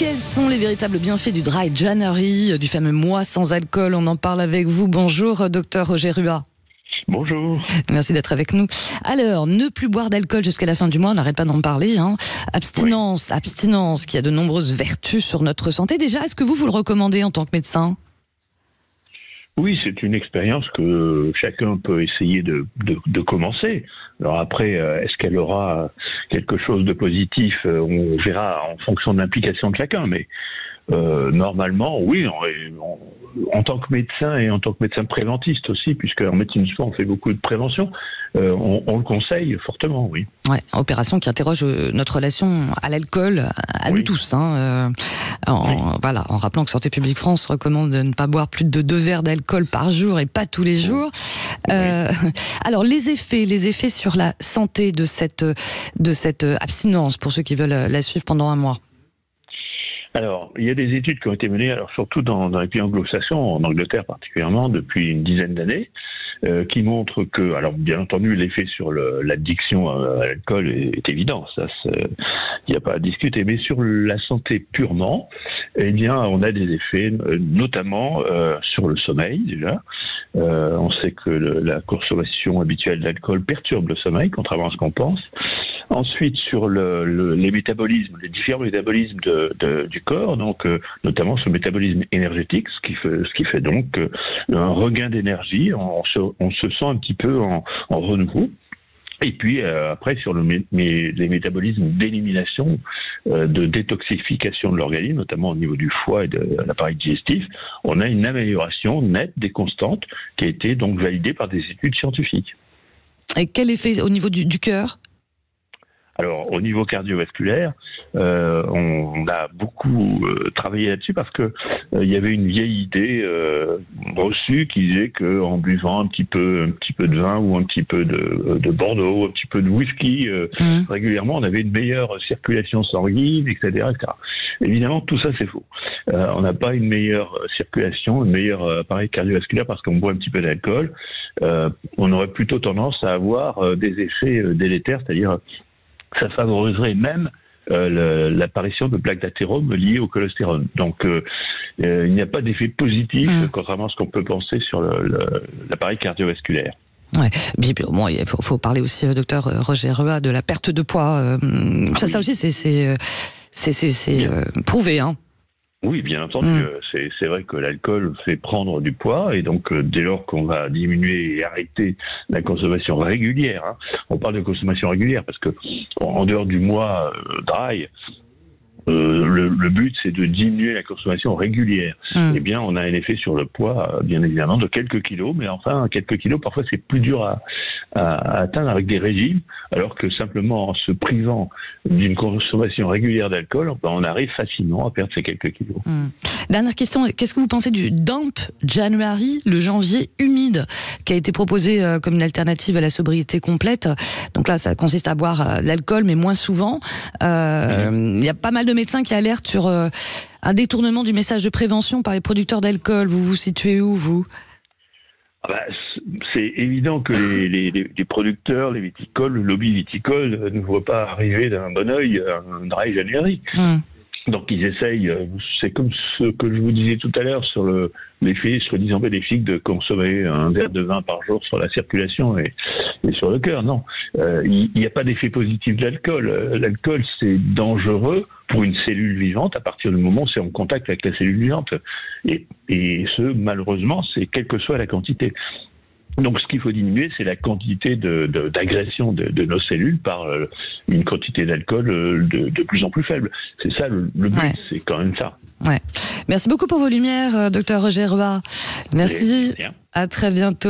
Quels sont les véritables bienfaits du Dry January, du fameux mois sans alcool? On en parle avec vous. Bonjour, docteur Roger Rua. Bonjour. Merci d'être avec nous. Alors, ne plus boire d'alcool jusqu'à la fin du mois, on n'arrête pas d'en parler. Abstinence, abstinence, qui a de nombreuses vertus sur notre santé. Déjà, est-ce que vous le recommandez en tant que médecin ? Oui, c'est une expérience que chacun peut essayer de commencer. Alors après, est-ce qu'elle aura quelque chose de positif? On verra en fonction de l'implication de chacun, mais normalement, oui, en tant que médecin et en tant que médecin préventiste aussi, puisque en médecine du sport on fait beaucoup de prévention, on le conseille fortement, oui. Ouais, opération qui interroge notre relation à l'alcool, à nous tous. Voilà, en rappelant que Santé publique France recommande de ne pas boire plus de 2 verres d'alcool par jour et pas tous les jours. Alors les effets sur la santé de cette abstinence, pour ceux qui veulent la suivre pendant un mois. Alors, il y a des études qui ont été menées, alors surtout dans les pays anglo-saxons, en Angleterre particulièrement, depuis une dizaine d'années, qui montrent que, alors bien entendu, l'effet sur l'addiction à l'alcool est évident, ça, il n'y a pas à discuter, mais sur la santé purement, eh bien, on a des effets, notamment sur le sommeil déjà. On sait que la consommation habituelle d'alcool perturbe le sommeil, contrairement à ce qu'on pense. Ensuite, sur les métabolismes, les différents métabolismes du corps, donc notamment ce métabolisme énergétique, ce qui fait donc un regain d'énergie, on se sent un petit peu en renouveau. Et puis après sur les métabolismes d'élimination, de détoxification de l'organisme, notamment au niveau du foie et de l'appareil digestif, on a une amélioration nette des constantes qui a été donc validée par des études scientifiques. Et quel effet au niveau du cœur ? Alors, au niveau cardiovasculaire, on a beaucoup travaillé là-dessus parce que il y avait une vieille idée reçue qui disait que en buvant un petit peu de vin ou un petit peu de Bordeaux, un petit peu de whisky régulièrement, on avait une meilleure circulation sanguine, etc., etc. Évidemment, tout ça c'est faux. On n'a pas une meilleure circulation, un meilleur appareil cardiovasculaire parce qu'on boit un petit peu d'alcool. On aurait plutôt tendance à avoir des effets délétères, c'est-à-dire ça favoriserait même l'apparition de plaques d'athérome liées au cholestérol. Donc, il n'y a pas d'effet positif, contrairement à ce qu'on peut penser sur l'appareil cardiovasculaire. Ouais. Bon, il faut parler aussi, docteur Roger Rua, de la perte de poids. Ça aussi, c'est prouvé, hein. Oui, bien entendu. C'est vrai que l'alcool fait prendre du poids et donc dès lors qu'on va diminuer et arrêter la consommation régulière, on parle de consommation régulière parce que en dehors du mois dry, le but c'est de diminuer la consommation régulière. Eh bien, on a un effet sur le poids, bien évidemment, de quelques kilos, mais enfin, quelques kilos, parfois c'est plus dur à atteindre avec des régimes, alors que simplement en se privant d'une consommation régulière d'alcool, on arrive facilement à perdre ces quelques kilos. Dernière question, qu'est-ce que vous pensez du Damp January, le janvier humide, qui a été proposé comme une alternative à la sobriété complète? Donc là, ça consiste à boire l'alcool, mais moins souvent. Il y a pas mal de médecins qui alertent sur un détournement du message de prévention par les producteurs d'alcool. Vous vous situez où, vous ? C'est évident que les producteurs, les viticoles, le lobby viticole ne voient pas arriver d'un bon œil un Dry January. Donc ils essayent, c'est comme ce que je vous disais tout à l'heure sur l'effet soi-disant bénéfique de consommer un verre de vin par jour sur la circulation et sur le cœur. Non, il n'y a pas d'effet positif de l'alcool. L'alcool, c'est dangereux pour une cellule vivante à partir du moment où c'est en contact avec la cellule vivante. Et ce, malheureusement, c'est quelle que soit la quantité. Donc, ce qu'il faut diminuer, c'est la quantité d'agression de nos cellules par une quantité d'alcool de plus en plus faible. C'est ça le but, c'est quand même ça. Ouais. Merci beaucoup pour vos lumières, docteur Roger Rua. Merci. À très bientôt.